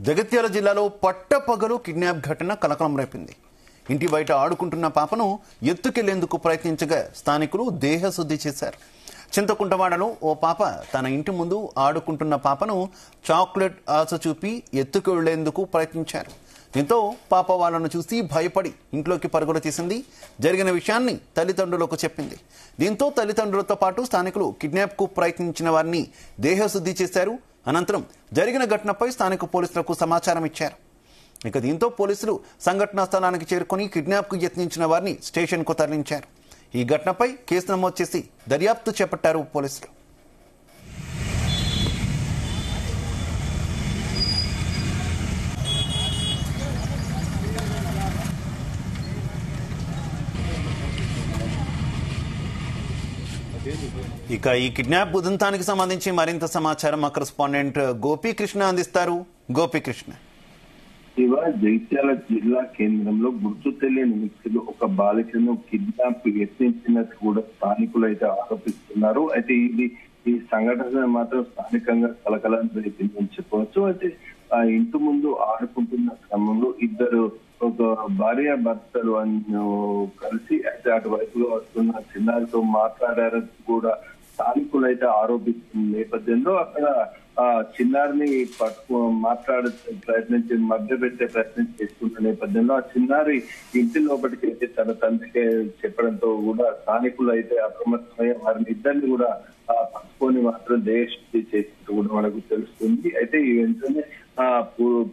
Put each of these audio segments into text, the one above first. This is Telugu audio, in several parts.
జగిత్యాల జిల్లాలో పట్టపగలు కిడ్నాప్ ఘటన కలకలం రేపింది. ఇంటి బయట ఆడుకుంటున్న పాపను ఎత్తుకెళ్లేందుకు ప్రయత్నించగా స్థానికులు దేహశుద్ధి చేశారు. చింతకుంటవాడలో ఓ పాప తన ఇంటి ముందు ఆడుకుంటున్న పాపను చాక్లెట్ ఆశ చూపి ఎత్తుకెళ్లేందుకు ప్రయత్నించారు. దీంతో పాప వాళ్ళను చూసి భయపడి ఇంట్లోకి పరుగులు తీసింది. జరిగిన విషయాన్ని తల్లిదండ్రులకు చెప్పింది. దీంతో తల్లిదండ్రులతో పాటు స్థానికులు కిడ్నాప్ కు ప్రయత్నించిన వారిని దేహశుద్ధి చేశారు. అనంతరం జరిగిన ఘటనపై స్థానిక పోలీసులకు సమాచారం ఇచ్చారు. ఇక దీంతో పోలీసులు సంఘటనా స్థలానికి చేరుకుని కిడ్నాప్ కు యత్నించిన వారిని స్టేషన్ కు తరలించారు. ఈ ఘటనపై కేసు నమోదు చేసి దర్యాప్తు చేపట్టారు పోలీసులు. ఇక ఈ కిడ్నాప్ ఉదంతానికి సంబంధించి మరింత సమాచారం మా కరెస్పాండెంట్ గోపీకృష్ణ అందిస్తారు. గోపీకృష్ణ, ఇవాళ జగిత్యాల జిల్లా కేంద్రంలో గుర్తు తెలియని వ్యక్తులు ఒక బాలికను కిడ్నాప్ యత్నించినట్టు కూడా స్థానికులు అయితే ఆరోపిస్తున్నారు. అయితే ఈ సంఘటన మాత్రం స్థానికంగా కలకలం రేపిందని చెప్పవచ్చు. అయితే ఆ ఇంటి ముందు ఆడుకుంటున్న క్రమంలో ఇద్దరు ఒక భార్య భర్తలు కలిసి అయితే అటువైపులో వస్తున్న చిన్నారితో మాట్లాడారని కూడా స్థానికులు అయితే ఆరోపిస్తున్న నేపథ్యంలో అక్కడ ఆ చిన్నారిని ప్రయత్నించి మధ్య పెట్టే ప్రయత్నం చేస్తున్న నేపథ్యంలో ఆ చిన్నారి ఇంటి లోపలికి అయితే తన తండ్రికి చెప్పడంతో కూడా స్థానికులు అయితే అప్రమత్తమయ్యే వారిని ఇద్దరిని కూడా పట్టుకొని మాత్రం దేశశుద్ధి చేసినట్టు కూడా మనకు తెలుస్తుంది. అయితే ఈ వెంటనే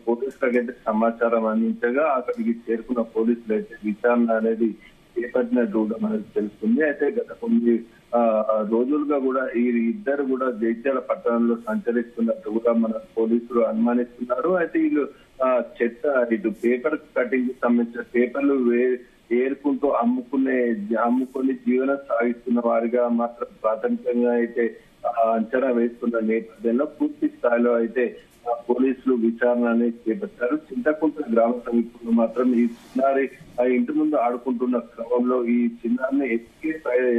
పోలీసులకు అయితే సమాచారం అందించగా అక్కడికి చేరుకున్న పోలీసులు అయితే విచారణ అనేది చేపట్టినట్టు కూడా మనకు తెలుస్తుంది. అయితే గత కొన్ని రోజులుగా కూడా ఈ ఇద్దరు కూడా జగిత్యాల పట్టణంలో సంచరిస్తున్నట్టు కూడా మన పోలీసులు అనుమానిస్తున్నారు. అయితే వీళ్ళు ఇటు పేపర్ కటింగ్ సంబంధించిన పేపర్లు ఏరుకుంటూ అమ్ముకొని జీవనం సాగిస్తున్న వారిగా మాత్రం ప్రాథమికంగా అయితే అంచనా వేస్తున్న నేపథ్యంలో పూర్తి స్థాయిలో అయితే పోలీసులు విచారణ అనేది చేపట్టారు. చింతకుంట గ్రామ సమీపంలో మాత్రం ఈ చిన్నారి ఆ ఇంటి ముందు ఆడుకుంటున్న క్రమంలో ఈ చిన్నారిని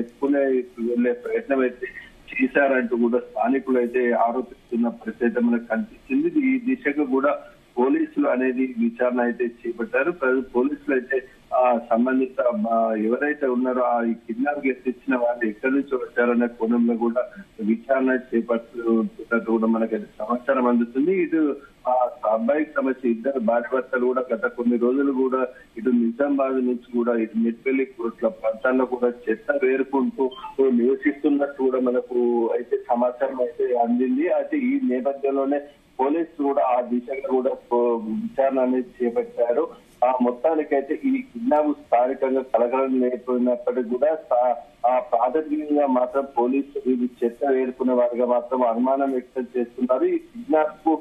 ఎత్తుకునే వెళ్లే ప్రయత్నం అయితే చేశారంటూ కూడా స్థానికులు అయితే ఆరోపిస్తున్న పరిస్థితి మనకు కనిపించింది. ఈ దిశగా కూడా పోలీసులు అనేది విచారణ అయితే చేపట్టారు. పోలీసులు అయితే సంబంధిత ఎవరైతే ఉన్నారో ఈ కిడ్నాప్ ఎత్తిచ్చిన వాళ్ళు ఎక్కడి నుంచి వచ్చారనే కోణంలో కూడా విచారణ చేపట్టుతున్నట్టు కూడా మనకైతే సమాచారం అందుతుంది. ఇటు ఆ అబ్బాయికి సంబంధించి ఇద్దరు భార్య భర్తలు కూడా గత కొన్ని రోజులు కూడా ఇటు నిజామాబాద్ నుంచి కూడా ఇటు మెట్పల్లి కోట్ల ప్రాంతాల్లో కూడా చెత్త వేరుకుంటూ నివసిస్తున్నట్టు కూడా మనకు అయితే సమాచారం అయితే అందింది. అయితే ఈ నేపథ్యంలోనే పోలీసులు కూడా ఆ దిశగా కూడా విచారణ అనేది చేపట్టారు. మొత్తానికైతే ఈ కిడ్నాప్ స్థానికంగా కలకలం లేకపోయినప్పటికీ కూడా ప్రాథమికంగా మాత్రం పోలీసులు చెత్త వేరుకునే వారిగా మాత్రం అనుమానం వ్యక్తం చేస్తున్నారు. ఈ కిడ్నాప్ కు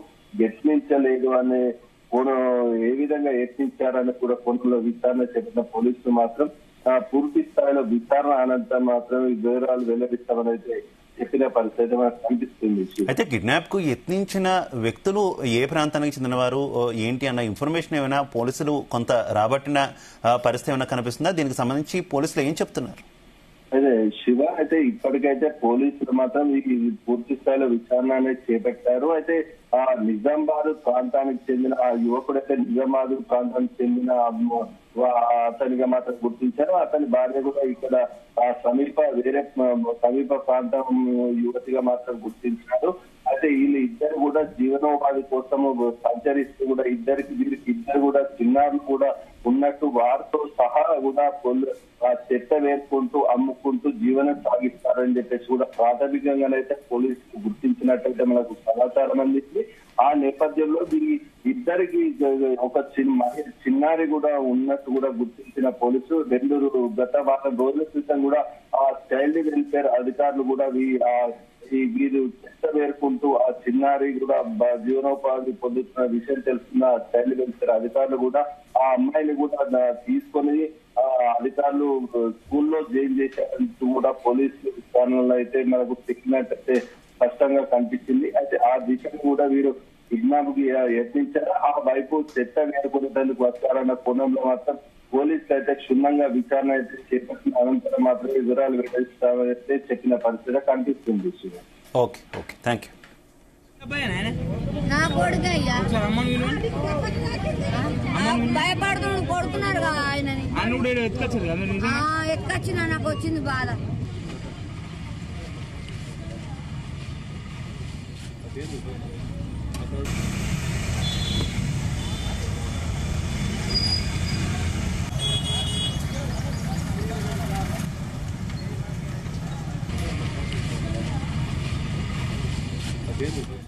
యత్నించలేదు అనే కోణం ఏ విధంగా యత్నించారని కూడా కోణంలో విచారణ చేపట్టిన పోలీసులు మాత్రం పూర్తి స్థాయిలో విచారణ అనంతరం మాత్రం ఈ వివరాలు వెల్లడిస్తామని అయితే చెప్పిన పరిస్థితి మనకు కనిపిస్తుంది. అయితే కిడ్నాప్ కు యత్నించిన వ్యక్తులు ఏ ప్రాంతానికి చెందినవారు ఏంటి అన్న ఇన్ఫర్మేషన్ ఏమైనా పోలీసులు కొంత రాబట్టిన పరిస్థితి ఏమైనా కనిపిస్తుందా? దీనికి సంబంధించి పోలీసులు ఏం చెప్తున్నారు? అదే శివ, అయితే ఇప్పటికైతే పోలీసులు మాత్రం ఈ పూర్తి స్థాయిలో విచారణ అనేది చేపట్టారు. అయితే నిజామాబాద్ ప్రాంతానికి చెందిన ఆ యువకుడైతే నిజామాబాద్ ప్రాంతానికి చెందిన అతనిగా మాత్రం గుర్తించారు. అతని భార్య కూడా ఇక్కడ సమీప ప్రాంతం యువతిగా మాత్రం గుర్తించారు. అయితే వీళ్ళు ఇద్దరు కూడా జీవనోపాధి కోసము సంచరిస్తూ కూడా ఇద్దరు కూడా చిన్నారులు కూడా ఉన్నట్టు వారితో సహా కూడా చెత్త వేసుకుంటూ అమ్ముకుంటూ జీవనం సాగిస్తారని చెప్పేసి కూడా ప్రాథమికంగానైతే పోలీసులు గుర్తించినట్టయితే మనకు సమాచారం అందింది. ఆ నేపథ్యంలో ఇద్దరికి ఒక చిన్నారి కూడా ఉన్నట్టు కూడా గుర్తించిన పోలీసు గత వారం రోజుల క్రితం కూడా ఆ చైల్డ్ వెల్ఫేర్ అధికారులు కూడా వీరు చెత్త వేరుకుంటూ ఆ చిన్నారి కూడా జీవనోపాధి పొందుతున్న విషయం తెలుస్తున్న చైల్డ్ వెల్ఫేర్ అధికారులు కూడా ఆ అమ్మాయిని కూడా తీసుకొని అధికారులు స్కూల్లో జాయిన్ చేశారంటూ కూడా పోలీసులు విచారణలో అయితే మనకు చెప్పినట్టయితే స్పష్టంగా కనిపించింది. అయితే ఆ దిశను కూడా వీరు కిడ్నాప్ కి యత్నించారు. ఆ వైపు చెత్త వేరుకునేందుకు వచ్చారన్న కోణంలో మాత్రం పోలీసులు అయితే క్షుణ్ణంగా విచారణ అయితే చేపట్టిన అనంతరం మాత్రమే వివరాలు వెల్లడిస్తామని చెప్పిన పరిస్థితి కనిపిస్తుంది. Okay, thank you. నా కొడుకు అయ్యా భయపడుతున్నాడు కొడుతున్నారు కదా ఆయనని ఎత్తుకొచ్చిన నాకు వచ్చింది బాధ. Dentro.